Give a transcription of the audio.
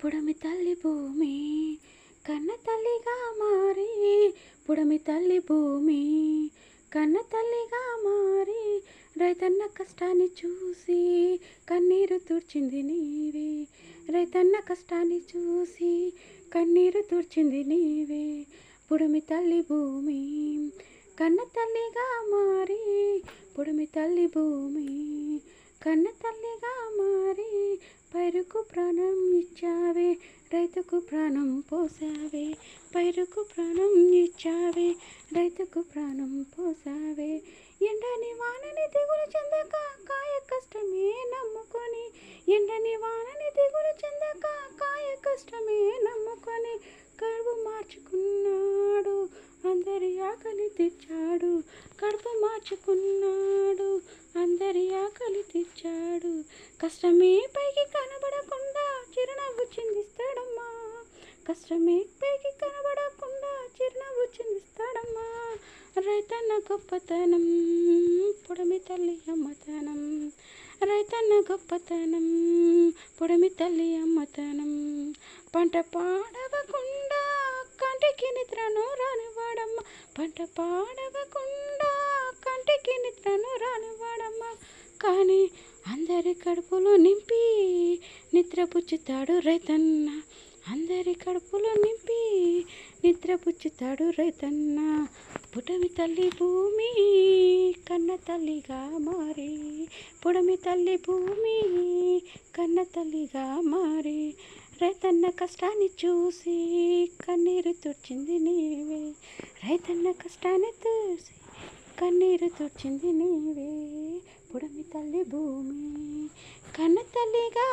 పుడమి తల్లి భూమి కన్న తల్లిగా మారి, పుడమి తల్లి భూమి కన్న తల్లిగా మారి, రైతన్న కష్టాన్ని చూసి కన్నీరు తుడిచింది నీవే. రైతన్న కష్టాన్ని చూసి కన్నీరు తుడిచింది నీవే. పుడమి తల్లి భూమి కన్న తల్లిగా మారి, పుడమి తల్లి భూమి కన్న తల్లిగా మారి, పైరుకు ప్రాణం ఇచ్చావే, రైతుకు ప్రాణం పోసావే. పైరుకు ప్రాణం ఇచ్చావే, రైతుకు ప్రాణం పోసావే. ఎండని వానని దిగులు చెందక కాయ కష్టమే నమ్ముకొని, ఎండని వానని దిగులు చెందక కాయ కష్టమే నమ్ముకొని, కడుపు మార్చుకున్నాడు అందరి ఆకలి తీర్చాడు. కడుపు మార్చుకున్నాడు అందరి ఆకలి తీర్చాడు. కష్టమే పైకి కనబడకుండా చిరునవ్వు చిందిస్తాడమ్మా. కష్టమే పైకి కనబడకుండా చిరునవ్వు చిందిస్తాడమ్మా. రైతన్న గొప్పతనం, పుడమి తల్లి అమ్మతనం. రైతన్న గొప్పతనం, పుడమి తల్లి అమ్మతనం. పంట పాడవకుండా కంటికి నిద్రను రానివాడమ్మ. పంట పాడవకుండా కంటికి నిద్రను రానివాడమ్మ. కానీ అందరి కడుపులు నింపి నిద్రపుచ్చుతాడు రైతన్న. అందరి కడుపులు నింపి నిద్రపుచ్చుతాడు రైతన్న. పుడమి తల్లి భూమి కన్న తల్లిగా మారి, పుడమి తల్లి భూమి కన్న తల్లిగా మారి, రైతన్న కష్టాన్ని చూసి కన్నీరు తుడిచింది నీవే. రైతన్న కష్టాన్ని చూసి కన్నీరు తుడిచింది నీవే. పుడమి తల్లి భూమి కన్న తల్లిగా